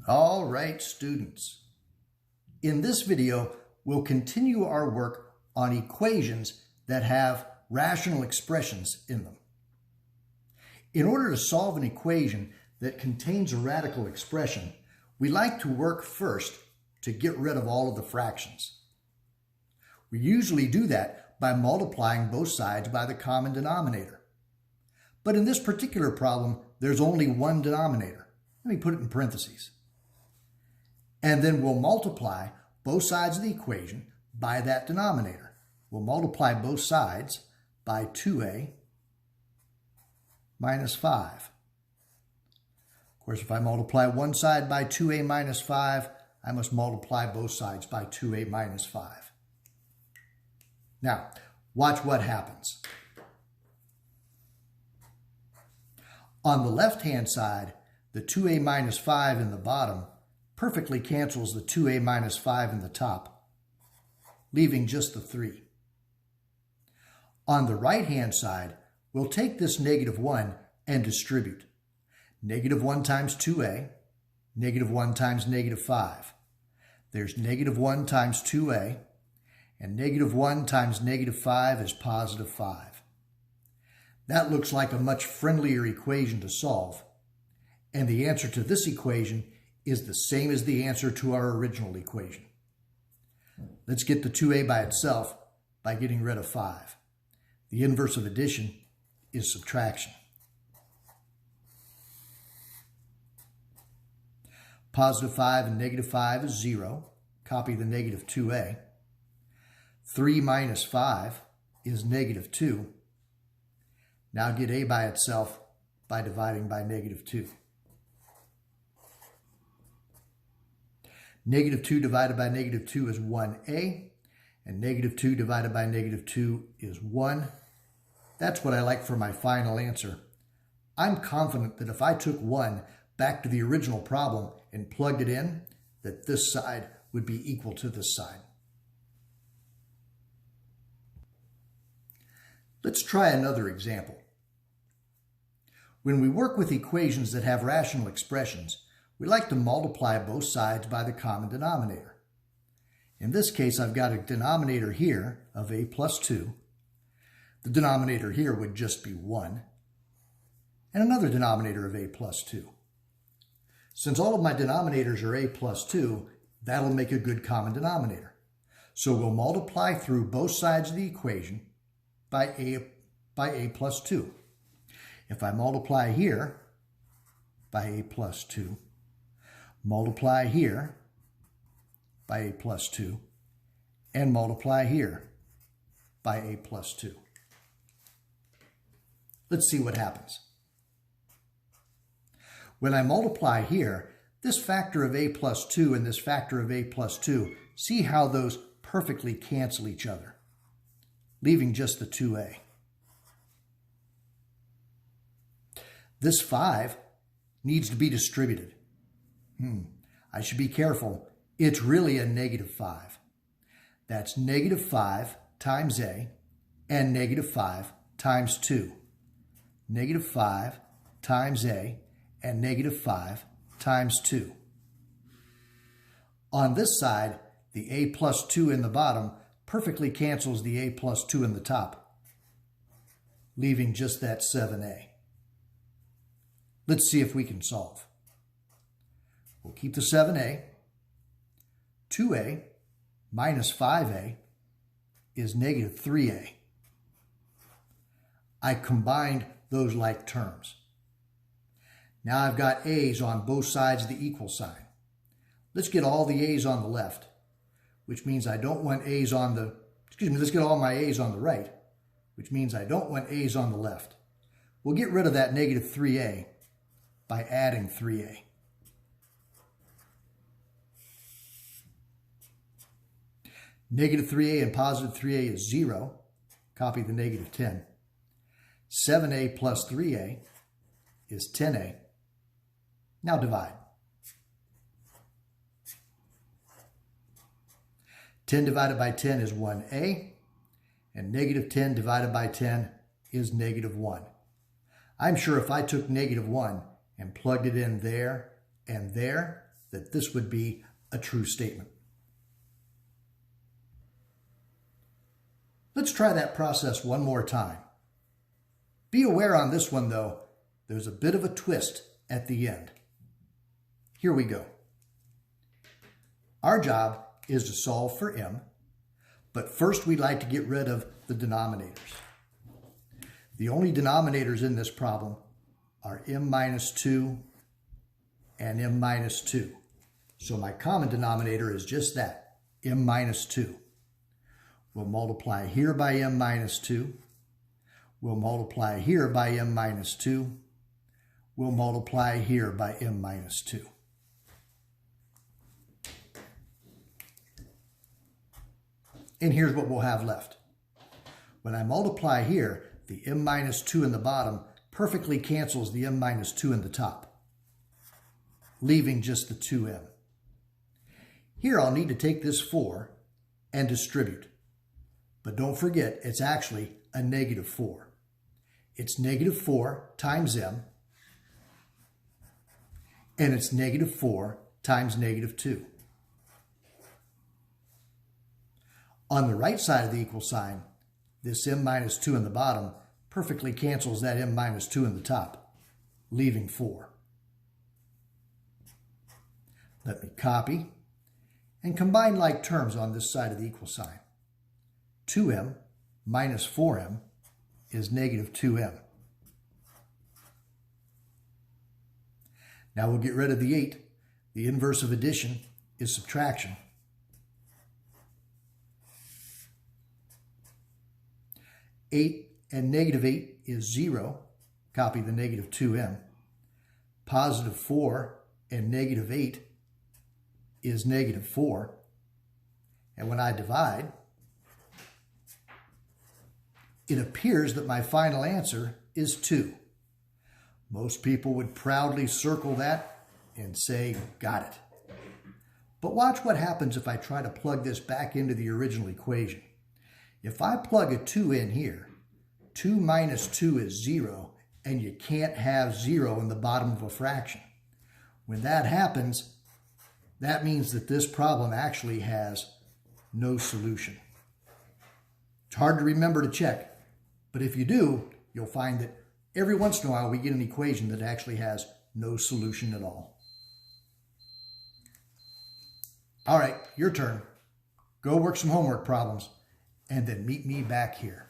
All right, students. In this video, we'll continue our work on equations that have rational expressions in them. In order to solve an equation that contains a radical expression, we like to work first to get rid of all of the fractions. We usually do that by multiplying both sides by the common denominator. But in this particular problem, there's only one denominator. Let me put it in parentheses. And then we'll multiply both sides of the equation by that denominator. We'll multiply both sides by 2a minus 5. Of course, if I multiply one side by 2a minus 5, I must multiply both sides by 2a minus 5. Now, watch what happens. On the left-hand side, the 2a minus 5 in the bottom perfectly cancels the 2a minus 5 in the top, leaving just the 3. On the right-hand side, we'll take this negative 1 and distribute. Negative 1 times 2a, negative 1 times negative 5. There's negative 1 times 2a, and negative 1 times negative 5 is positive 5. That looks like a much friendlier equation to solve, and the answer to this equation is the same as the answer to our original equation. Let's get the 2a by itself by getting rid of 5. The inverse of addition is subtraction. Positive 5 and negative 5 is 0. Copy the negative 2a. 3 minus 5 is negative 2. Now get a by itself by dividing by negative 2. Negative 2 divided by negative 2 is 1a, and negative 2 divided by negative 2 is 1. That's what I like for my final answer. I'm confident that if I took 1 back to the original problem and plugged it in, that this side would be equal to this side. Let's try another example. When we work with equations that have rational expressions, we like to multiply both sides by the common denominator. In this case, I've got a denominator here of a plus 2. The denominator here would just be 1. And another denominator of a plus 2. Since all of my denominators are a plus 2, that'll make a good common denominator. So we'll multiply through both sides of the equation by a plus 2. If I multiply here by a plus 2, multiply here by a plus 2, and multiply here by a plus 2. Let's see what happens. When I multiply here, this factor of a plus 2 and this factor of a plus 2, see how those perfectly cancel each other, leaving just the 2a. This 5 needs to be distributed. I should be careful. It's really a negative 5. That's negative 5 times a and negative 5 times 2. Negative 5 times a and negative 5 times 2. On this side, the a plus 2 in the bottom perfectly cancels the a plus 2 in the top, leaving just that 7a. Let's see if we can solve. We'll keep the 7a. 2a minus 5a is negative 3a. I combined those like terms. Now I've got a's on both sides of the equal sign. Let's get all the a's on the left, which means I don't want a's on the, let's get all my a's on the right, which means I don't want a's on the left. We'll get rid of that negative 3a by adding 3a. Negative 3a and positive 3a is 0. Copy the negative 10. 7a plus 3a is 10a. Now divide. 10 divided by 10 is 1a, and negative 10 divided by 10 is negative 1. I'm sure if I took negative 1 and plugged it in there and there, that this would be a true statement. Let's try that process one more time. Be aware on this one, though, there's a bit of a twist at the end. Here we go. Our job is to solve for m, but first we'd like to get rid of the denominators. The only denominators in this problem are m minus 2 and m minus 2. So my common denominator is just that, m minus 2. We'll multiply here by m minus 2. We'll multiply here by m minus 2. We'll multiply here by m minus 2. And here's what we'll have left. When I multiply here, the m minus 2 in the bottom perfectly cancels the m minus 2 in the top, leaving just the 2m. Here I'll need to take this 4 and distribute. But don't forget, it's actually a negative 4. It's negative 4 times m, and it's negative 4 times negative 2. On the right side of the equal sign, this m minus 2 in the bottom perfectly cancels that m minus 2 in the top, leaving 4. Let me copy and combine like terms on this side of the equal sign. 2m minus 4m is negative 2m. Now we'll get rid of the 8. The inverse of addition is subtraction. 8 and negative 8 is 0. Copy the negative 2m. Positive 4 and negative 8 is negative 4. And when I divide, it appears that my final answer is 2. Most people would proudly circle that and say, got it. But watch what happens if I try to plug this back into the original equation. If I plug a 2 in here, 2 minus 2 is 0, and you can't have 0 in the bottom of a fraction. When that happens, that means that this problem actually has no solution. It's hard to remember to check, but if you do, you'll find that every once in a while we get an equation that actually has no solution at all. All right, your turn. Go work some homework problems and then meet me back here.